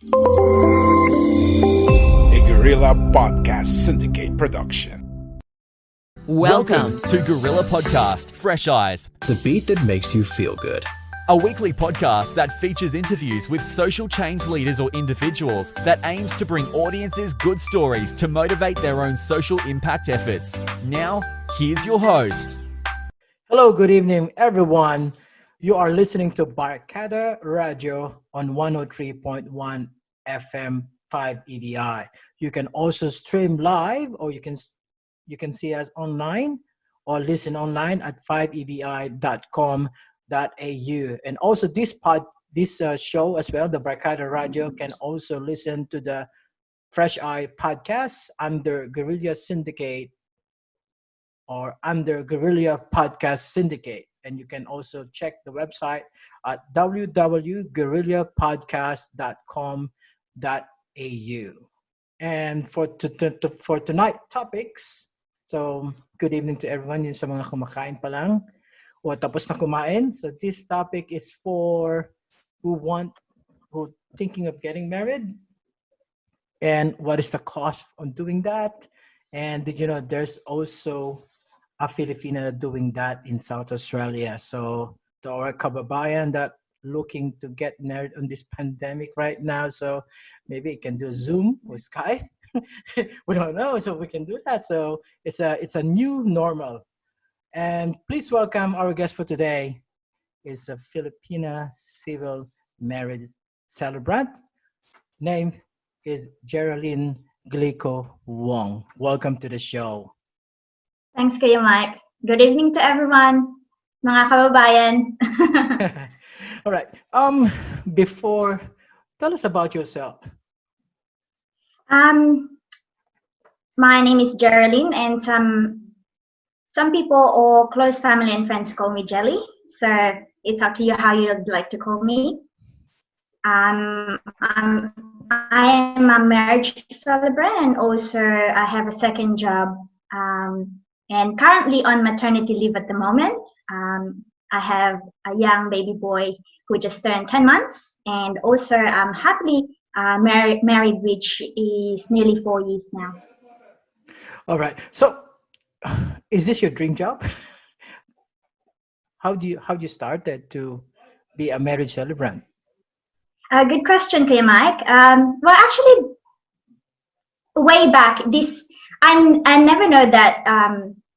A Guerrilla Podcast Syndicate production. Welcome to Guerrilla Podcast, Fresh Eyes, The beat that makes you feel good. a weekly podcast that features interviews with social change leaders or individuals that aims to bring audiences good stories to motivate their own social impact efforts. Now, here's your host. Hello, good evening, everyone. You are listening to Barcada Radio on 103.1 FM 5 EDI. You can also stream live, or you can see us online or listen online at 5ebi.com.au. And also this show as well, the Barcada Radio, can also listen to the Fresh Eye podcast under Guerrilla Syndicate or under Guerrilla Podcast Syndicate. And you can also check the website at www.guerrillapodcast.com.au. And for tonight topics, so good evening to everyone, yun sa mga kumakain pa lang o tapos na kumain. So this topic is for who thinking of getting married, and what is the cost on doing that. And did you know there's also a Filipino doing that in South Australia? So to our kababayan that looking to get married on this pandemic right now, so maybe it can do Zoom or Skype. We don't know, so we can do that. So it's a new normal. And please welcome our guest for today is a Filipina civil marriage celebrant. Name is Gerrelyn Glico-Wong. Welcome to the show. Thanks kayo, Mike. Good evening to everyone, mga kababayan. All right. Before, tell us about yourself. My name is Gerrelyn, and some people or close family and friends call me Jelly. So it's up to you how you'd like to call me. I am a marriage celebrant, and also I have a second job. And currently on maternity leave at the moment. I have a young baby boy who just turned 10 months, and also I'm happily married, which is nearly 4 years now. All right. So, is this your dream job? How do you started to be a marriage celebrant? Good question, Kuya Mike. Well, actually, way back, I never know that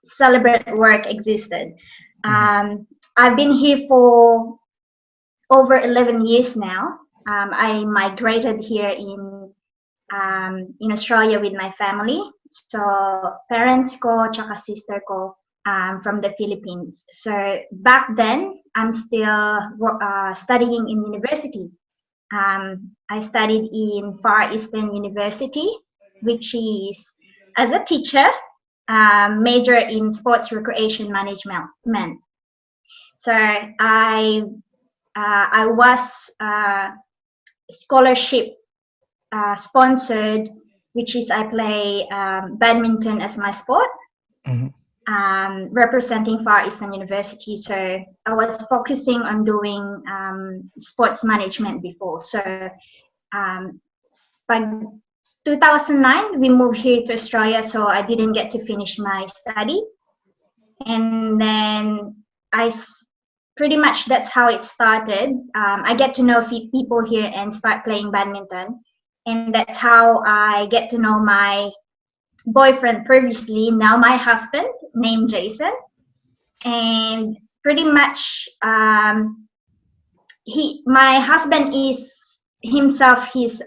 celebrant work existed. I've been here for over 11 years now. I migrated here in Australia with my family. So parents ko, tsaka sister ko from the Philippines. So back then, I'm still studying in university. I studied in Far Eastern University, which is as a teacher, major in sports recreation management. So I was scholarship sponsored, which is I play badminton as my sport, representing Far Eastern University. So I was focusing on doing sports management before. So by 2009, we moved here to Australia, so I didn't get to finish my study. And then pretty much that's how it started. I get to know people here and start playing badminton. And that's how I get to know my boyfriend previously, now my husband, named Jason. And pretty much my husband is himself, he's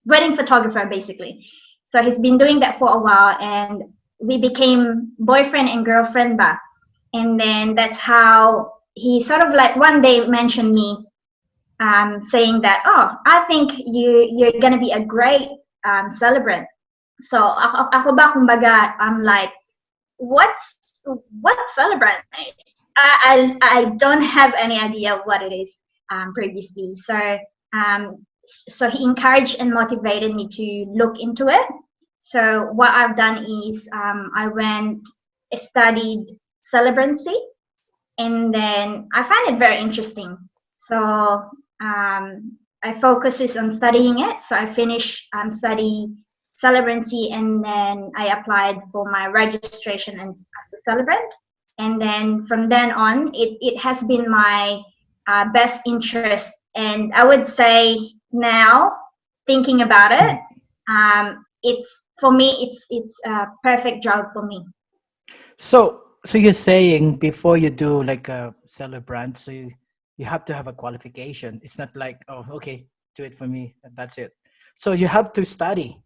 wedding photographer basically. So he's been doing that for a while, and we became boyfriend and girlfriend back. And then that's how he sort of like one day mentioned me, saying that, oh, I think you're gonna be a great celebrant. So ako ba kumbaga, I'm like, what celebrant? I don't have any idea what it is previously. So he encouraged and motivated me to look into it. So what I've done is I studied celebrancy and then I find it very interesting. So I focuses on studying it. So I finished study celebrancy, and then I applied for my registration as a celebrant. And then from then on, it has been my best interest. And I would say now, thinking about it, it's for me, it's a perfect job for me. So you're saying before you do like a celebrant, so you have to have a qualification. It's not like, oh, okay, do it for me, and that's it. So you have to study.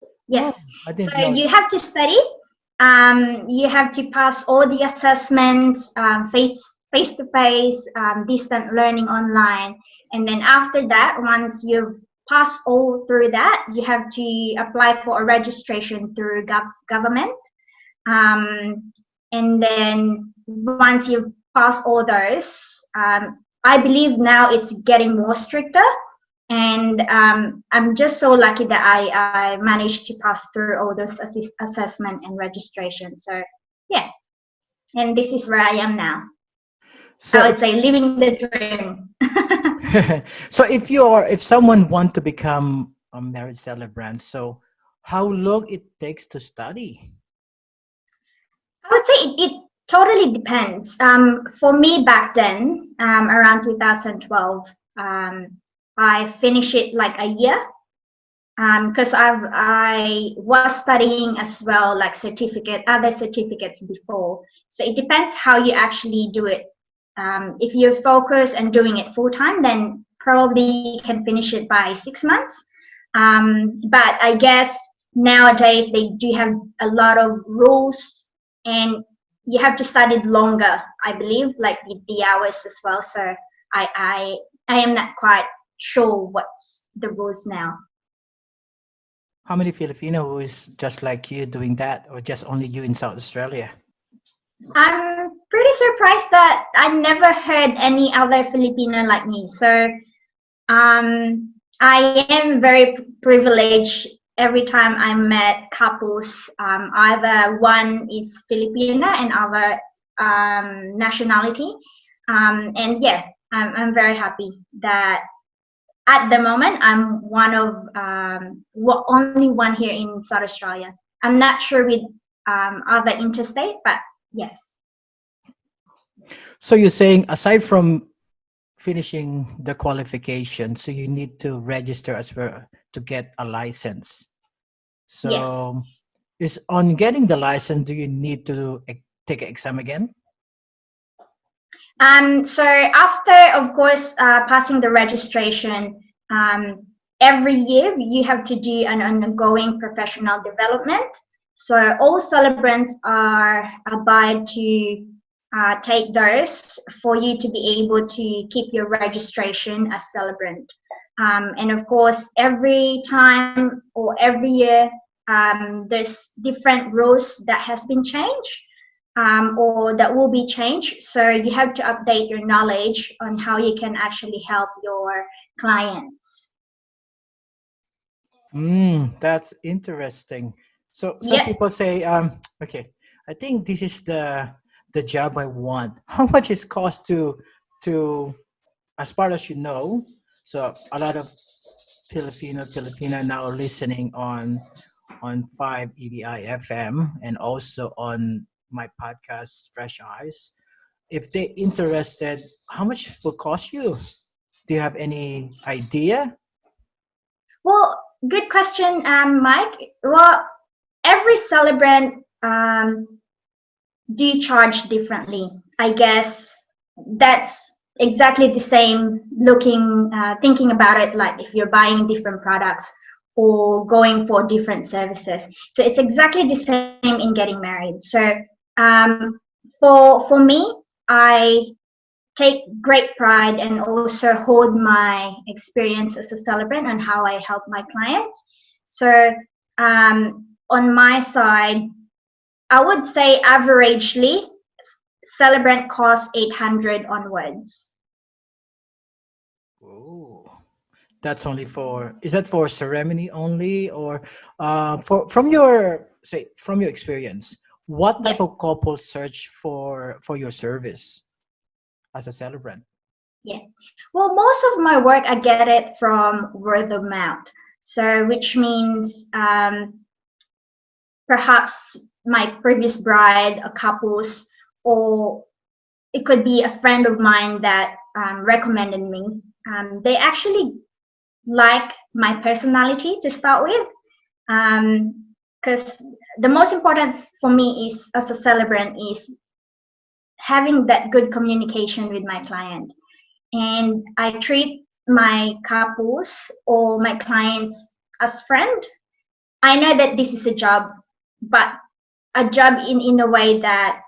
Oh, Yes. I So didn't know. you have to study. You have to pass all the assessments, face to face, distant learning online, and then after that, once you've passed all through that, you have to apply for a registration through government. Um, and then once you pass all those, I believe now it's getting more stricter. And I'm just so lucky that I managed to pass through all those assessment and registration. So yeah, and this is where I am now. So I would say living the dream. so if someone want to become a marriage celebrant, so how long it takes to study? I would say it totally depends. For me back then, around 2012, I finished it like a year because I was studying as well, like other certificates before. So it depends how you actually do it. If you're focused and doing it full time, then probably you can finish it by 6 months. But I guess nowadays they do have a lot of rules, and you have to study longer, I believe, like the hours as well. So I am not quite sure what's the rules now. How many Filipino who is just like you doing that, or just only you in South Australia? I'm pretty surprised that I never heard any other Filipino like me. So I am very privileged every time I met couples. Either one is Filipino and other nationality. And yeah, I'm very happy that at the moment I'm one of only one here in South Australia. I'm not sure with other interstate, but yes. So you're saying aside from finishing the qualification, so you need to register as well to get a license. Yes. So is on getting the license, do you need to take an exam again? So after, of course, passing the registration, every year you have to do an ongoing professional development. So all celebrants are abide to take those for you to be able to keep your registration as celebrant. And of course, every time or every year, there's different rules that has been changed. Or that will be changed. So you have to update your knowledge on how you can actually help your clients. That's interesting. So some Yep. people say, okay, I think this is the job I want. How much is cost to as far as you know? So a lot of Filipina now listening on 5 EBI FM and also on my podcast Fresh Eyes. If they're interested, how much will cost you? Do you have any idea? Well, good question, Mike. Well, every celebrant do charge differently. I guess that's exactly the same thinking about it, like if you're buying different products or going for different services. So it's exactly the same in getting married. So for me, I take great pride and also hold my experience as a celebrant and how I help my clients. So on my side, I would say averagely, celebrant costs 800 onwards. Oh, that's only for, is that for ceremony only, or from your experience, what type Yeah. of couple search for your service? as a celebrant? Yeah. Well, most of my work, I get it from word of mouth. So, which means perhaps my previous bride, a couples, or it could be a friend of mine that recommended me. They actually like my personality to start with, because the most important for me is as a celebrant is having that good communication with my client, and I treat my couples or my clients as friend. I know that this is a job, but a job in a way that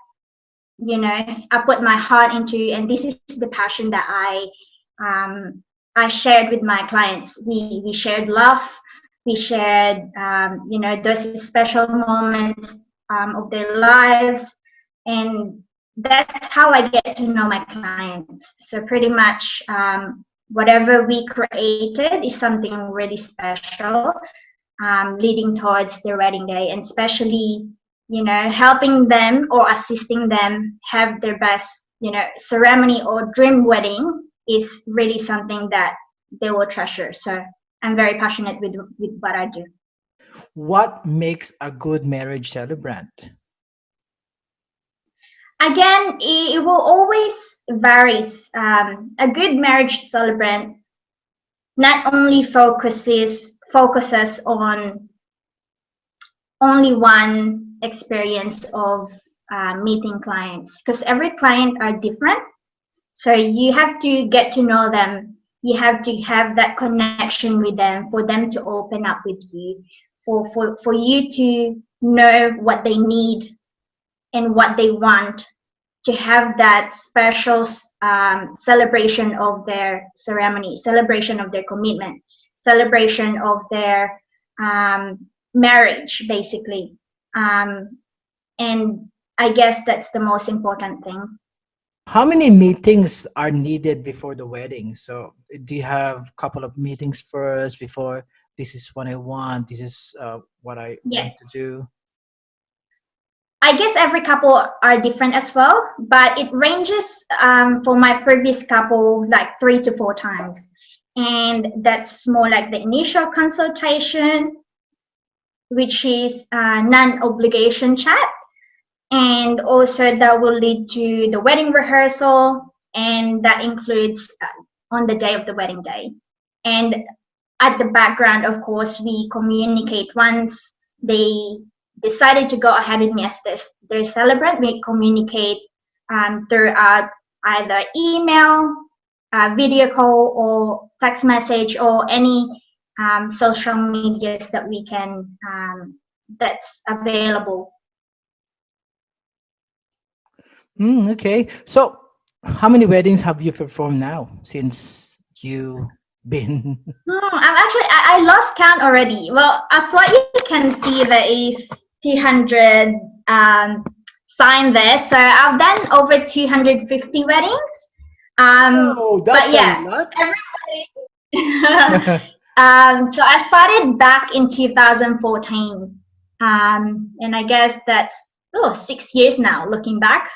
I put my heart into, and this is the passion that I shared with my clients. We shared love, we shared those special moments of their lives, and that's how I get to know my clients. So pretty much whatever we created is something really special, leading towards their wedding day, and especially helping them or assisting them have their best ceremony or dream wedding is really something that they will treasure. So I'm very passionate with what I do. What makes a good marriage celebrant? Again, it will always varies. A good marriage celebrant not only focuses on only one experience of meeting clients, because every client are different. So you have to get to know them. You have to have that connection with them for them to open up with you, for you to know what they need and what they want, to have that special celebration of their ceremony, celebration of their commitment, celebration of their marriage, basically. And I guess that's the most important thing. How many meetings are needed before the wedding? So, do you have a couple of meetings first before this is what I want, this is what I Yeah. want to do? I guess every couple are different as well, but it ranges for my previous couple like 3 to 4 times. And that's more like the initial consultation, which is non-obligation chat. And also that will lead to the wedding rehearsal, and that includes on the day of the wedding day. And at the background, of course, we communicate once they decided to go ahead with me as their celebrant. We communicate throughout either email, video call, or text message, or any social medias that we can that's available. Okay. So, how many weddings have you performed now since you been? I lost count already. Well, as what you can see, there is 200 sign there. So I've done over 250 weddings. Oh, But that's a yeah, lot. everybody. So I started back in 2014, and I guess that's 6 years now. Looking back.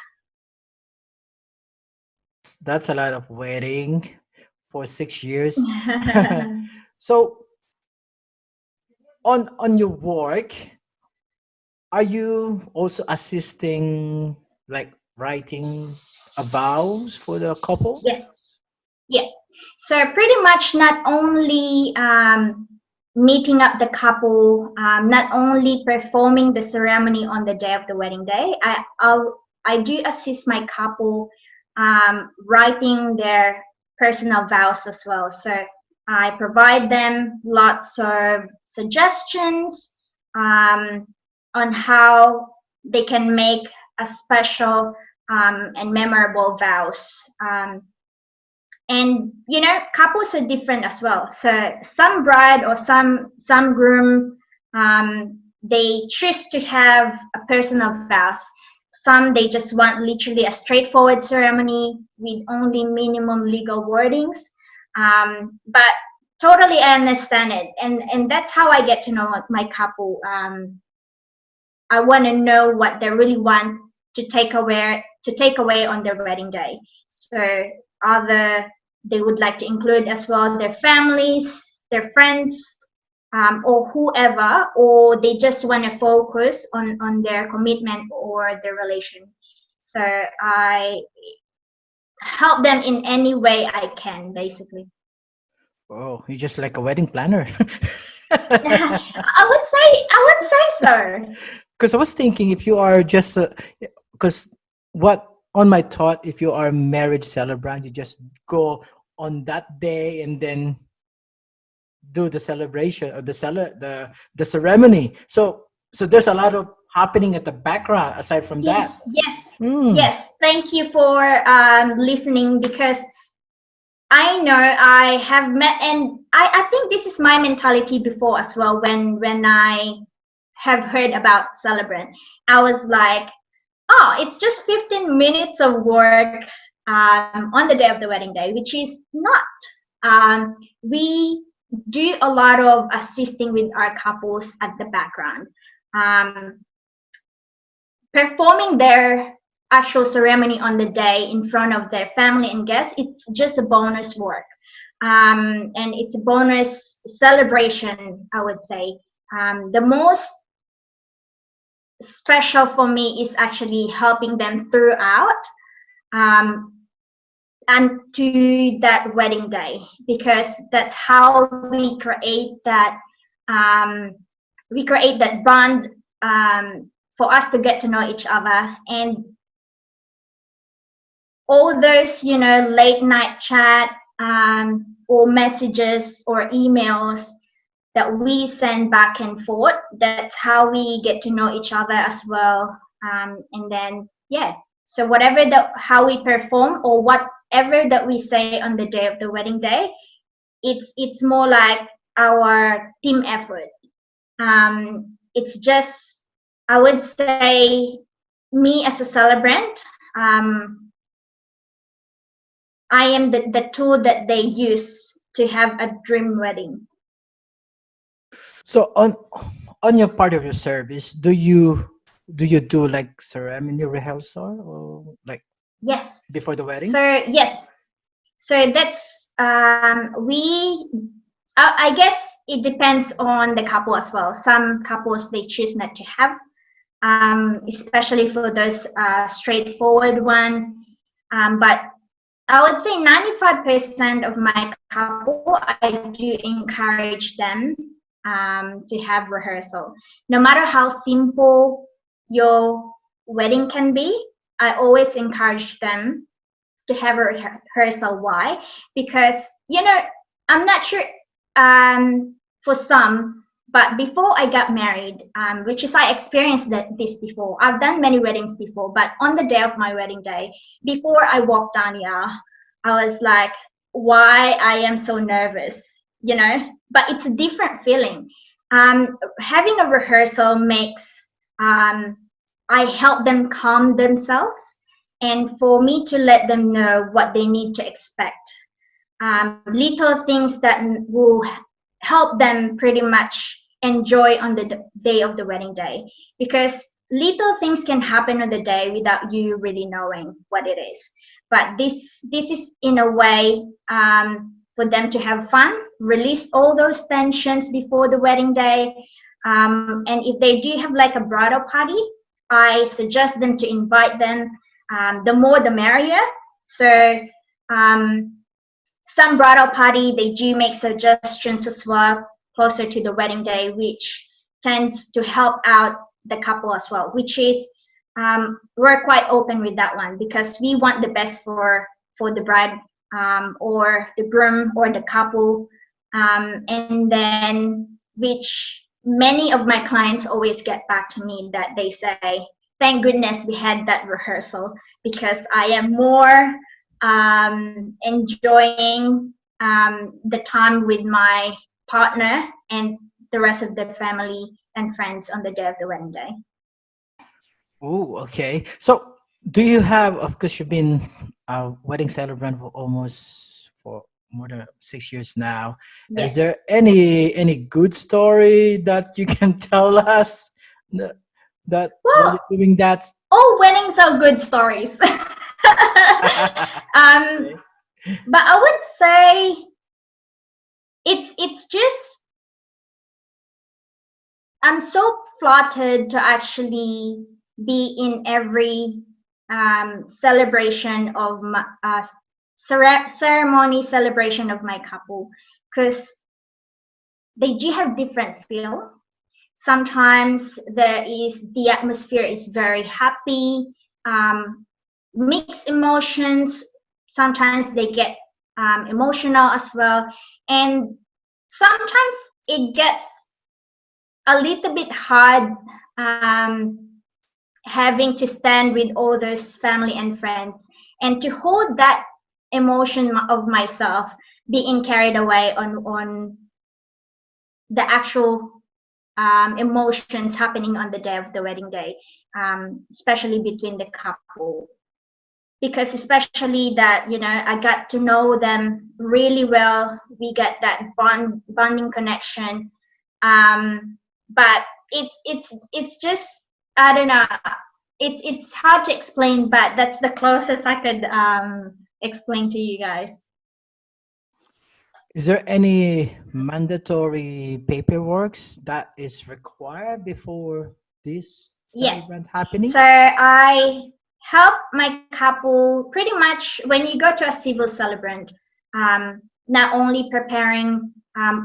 That's a lot of wedding for 6 years. So, on your work, are you also assisting, like writing a vows for the couple? Yeah. Yeah. So pretty much not only meeting up the couple, not only performing the ceremony on the day of the wedding day, I do assist my couple writing their personal vows as well. So I provide them lots of suggestions on how they can make a special and memorable vows. And couples are different as well. So some bride or some groom, they choose to have a personal vows. Some, they just want literally a straightforward ceremony with only minimum legal wordings. But totally I understand it, and that's how I get to know my couple. I want to know what they really want to take away on their wedding day. So either they would like to include as well their families, their friends, or whoever, or they just want to focus on their commitment or their relation. So I help them in any way I can, basically. Oh, you're just like a wedding planner. I would say so. Because I was thinking if you are just because what on my thought, if you are a marriage celebrant, you just go on that day and then do the celebration or the ceremony. So there's a lot of happening at the background aside from that. Yes, yes, Mm. yes. Thank you for listening, because I know I have met, and I think this is my mentality before as well. When I have heard about Celebrant, I was like, oh, it's just 15 minutes of work on the day of the wedding day, which is not. We do a lot of assisting with our couples at the background. Um, Performing their actual ceremony on the day in front of their family and guests, it's just a bonus work. And it's a bonus celebration, I would say. The most special for me is actually helping them throughout, um, and to that wedding day, because that's how um, we create that bond, for us to get to know each other. And all those, late night chat, or messages or emails that we send back and forth, that's how we get to know each other as well. And then, yeah, so how we perform or whatever that we say on the day of the wedding day, it's more like our team effort. It's just, I would say, me as a celebrant, I am the tool that they use to have a dream wedding. So on your part of your service, do like ceremony rehearsal or like Yes. before the wedding? So yes. So that's I guess it depends on the couple as well. Some couples, they choose not to have, especially for those straightforward one. But I would say 95% of my couple, I do encourage them to have rehearsal. No matter how simple your wedding can be, I always encourage them to have a rehearsal. Why? Because, I'm not sure, for some, but before I got married, which is I experienced this before. I've done many weddings before, but on the day of my wedding day, before I walked down here, I was like, why I am so nervous, But it's a different feeling. Having a rehearsal makes, I help them calm themselves, and for me to let them know what they need to expect. Little things that will help them pretty much enjoy on the day of the wedding day, because little things can happen on the day without you really knowing what it is. But this is in a way, for them to have fun, release all those tensions before the wedding day. And if they do have like a bridal party, I suggest them to invite them. The more the merrier. So some bridal party, they do make suggestions as well closer to the wedding day, which tends to help out the couple as well, which is, we're quite open with that one, because we want the best for the bride, or the groom or the couple. And then, which many of my clients always get back to me, that they say, thank goodness we had that rehearsal, because I am more enjoying the time with my partner and the rest of the family and friends on the day of the wedding day. Oh, okay. So do you have, of course, you've been a wedding celebrant for more than 6 years now. Yes. Is there any good story that you can tell us that while Well, you're doing that? all weddings are good stories. um, Okay. but I would say it's just I'm so flattered to actually be in every celebration of my ceremony celebration of my couple, because they do have different feel. Sometimes the atmosphere is very happy, um, mixed emotions. Sometimes they get emotional as well, and sometimes it gets a little bit hard, having to stand with all those family and friends and to hold that emotion of myself being carried away on the actual emotions happening on the day of the wedding day, especially between the couple. Because especially that, I got to know them really well. We get that bonding connection. But it's just, I don't know. It's hard to explain, but that's the closest I could explain to you guys. Is there any mandatory paperwork that is required before this Yeah. celebrant happening? So I help my couple pretty much when you go to a civil celebrant, not only preparing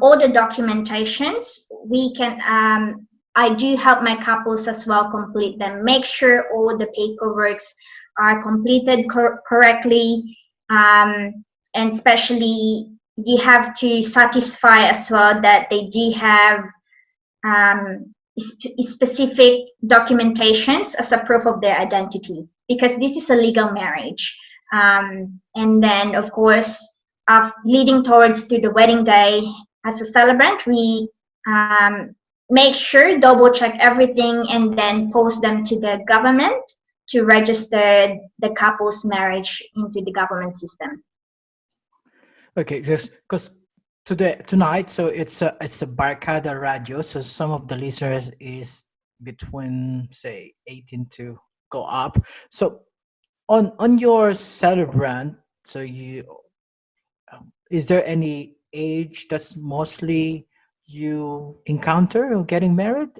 all the documentations, we can I do help my couples as well complete them, make sure all the paperworks are completed correctly, and especially you have to satisfy as well that they do have specific documentations as a proof of their identity, because this is a legal marriage. And then, of course, leading towards to the wedding day, as a celebrant, we make sure, double check everything, and then post them to the government to register the couple's marriage into the government system. Okay, just because tonight, so it's a Barcada radio, so some of the listeners is between say 18 to go up. So on your celebrant, so is there any age that's mostly you encounter or getting married?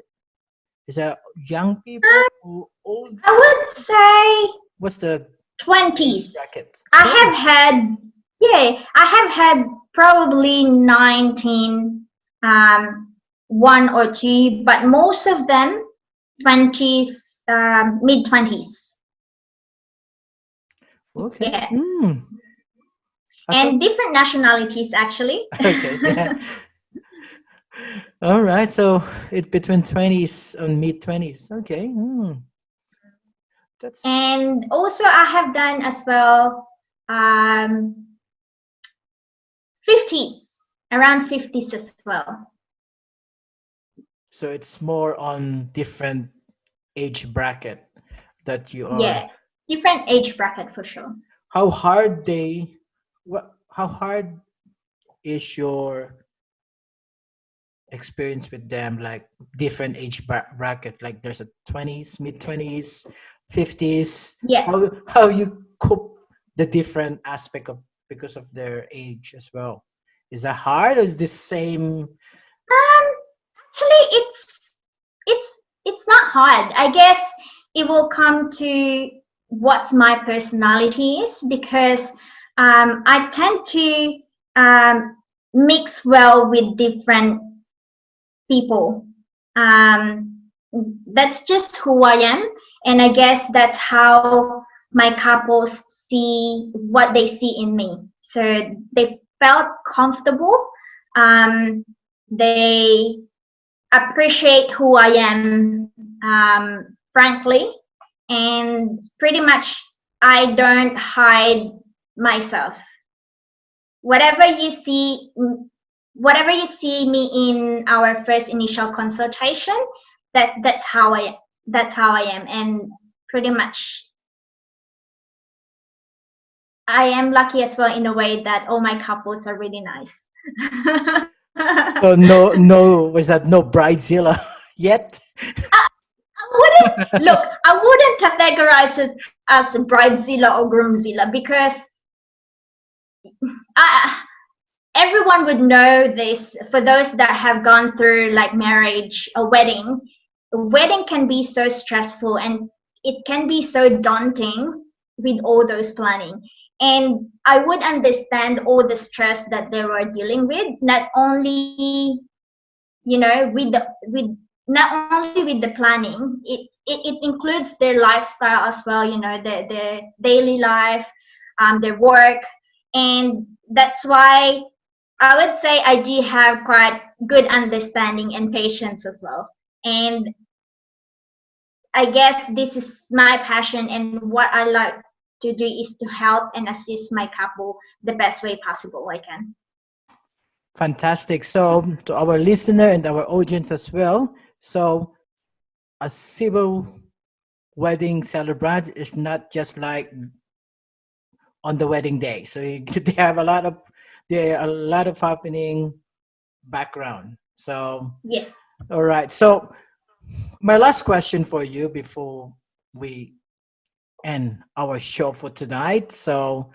Is that young people or old I would people? say What's the age 20s. bracket? I 20. have had, yeah, I have had probably 19, one or two, but most of them 20s, mid 20s. Okay. Yeah, I thought and different nationalities actually. okay, yeah. All right. So it between 20s and mid 20s. Okay. That's And also I have done as well, um, 50s, around 50s as well. so it's more on different age bracket that you are Yeah, different age bracket for sure. how hard they how hard is your experience with them, like different age bracket, like there's a 20s, mid 20s, 50s, Yeah. how you cope the different aspect of because of their age as well? Is that hard or is this same? Actually, it's not hard. I guess it will come to what my personality is, because I tend to mix well with different people. Um, that's just who I am, and I guess that's how my couples see what they see in me. So they felt comfortable. Um, they appreciate who I am, frankly, and pretty much I don't hide myself. Whatever you see, whatever you see me in our first initial consultation, that's how I am, and pretty much I am lucky as well in a way that all my couples are really nice. So no, was that no bridezilla yet? I I wouldn't categorize it as bridezilla or groomzilla because everyone would know this. For those that have gone through like marriage, a wedding can be so stressful and it can be so daunting with all those planning. And I would understand all the stress that they were dealing with, not only not only with the planning, it includes their lifestyle as well, their daily life, their work. And that's why I would say I do have quite good understanding and patience as well. And I guess this is my passion, and what I like to do is to help and assist my couple the best way possible I can. Fantastic. So, to our listener and our audience as well, so a civil wedding celebrant is not just like on the wedding day. So they have there are a lot of happening background. So Yes. all right. So my last question for you before we end our show for tonight. So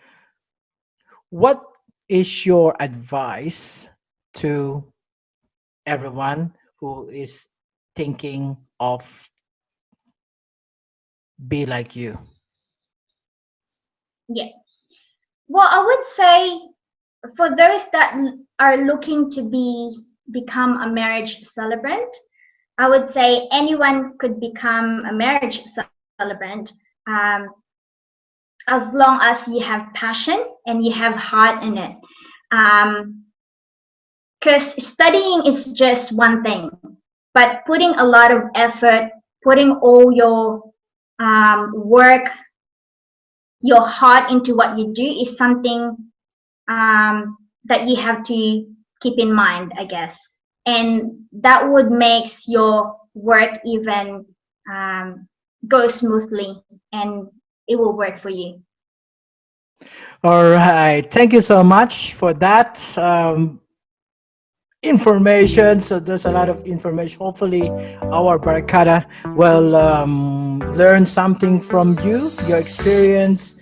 what is your advice to everyone who is thinking of be like you? Yeah. Well, I would say for those that are looking to become a marriage celebrant, I would say anyone could become a marriage celebrant, as long as you have passion and you have heart in it. Because studying is just one thing, but putting a lot of effort, putting all your work, your heart into what you do is something that you have to keep in mind, I guess. And that would make your work even go smoothly, and it will work for you. All right. Thank you so much for that information. So there's a lot of information. Hopefully, our Barkada will learn something from you, your experience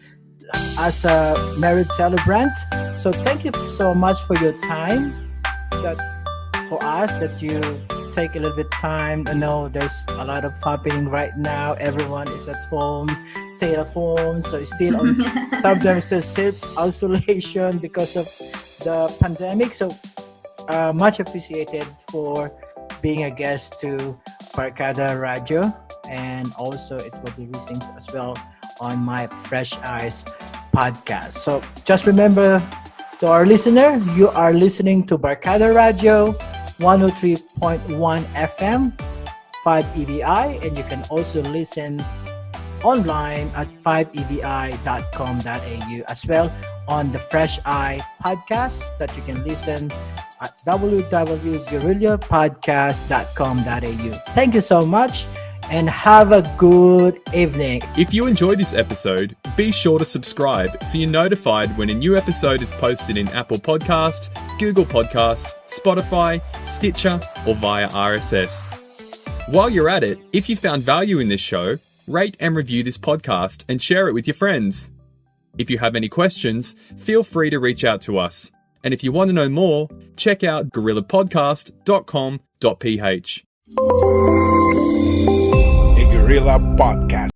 as a marriage celebrant. So thank you so much for your time. That for us that you take a little bit time. I know there's a lot of happening right now. Everyone is at home, stay at home, so it's still on sometimes the self-isolation because of the pandemic. So much appreciated for being a guest to Barkada Radio, and also it will be listening as well on my Fresh Eyes podcast. So just remember, to our listener, you are listening to Barkada Radio 103.1 FM 5 EBI, and you can also listen online at 5ebi.com.au, as well on the Fresh Eye podcast that you can listen at www.guerrillapodcast.com.au. Thank you so much and have a good evening. If you enjoyed this episode, be sure to subscribe so you're notified when a new episode is posted in Apple Podcast, Google Podcast, Spotify, Stitcher, or via RSS. While you're at it, if you found value in this show, rate and review this podcast and share it with your friends. If you have any questions, feel free to reach out to us. And if you want to know more, check out GUERRILLAPODCAST.com.ph. A Guerrilla Podcast.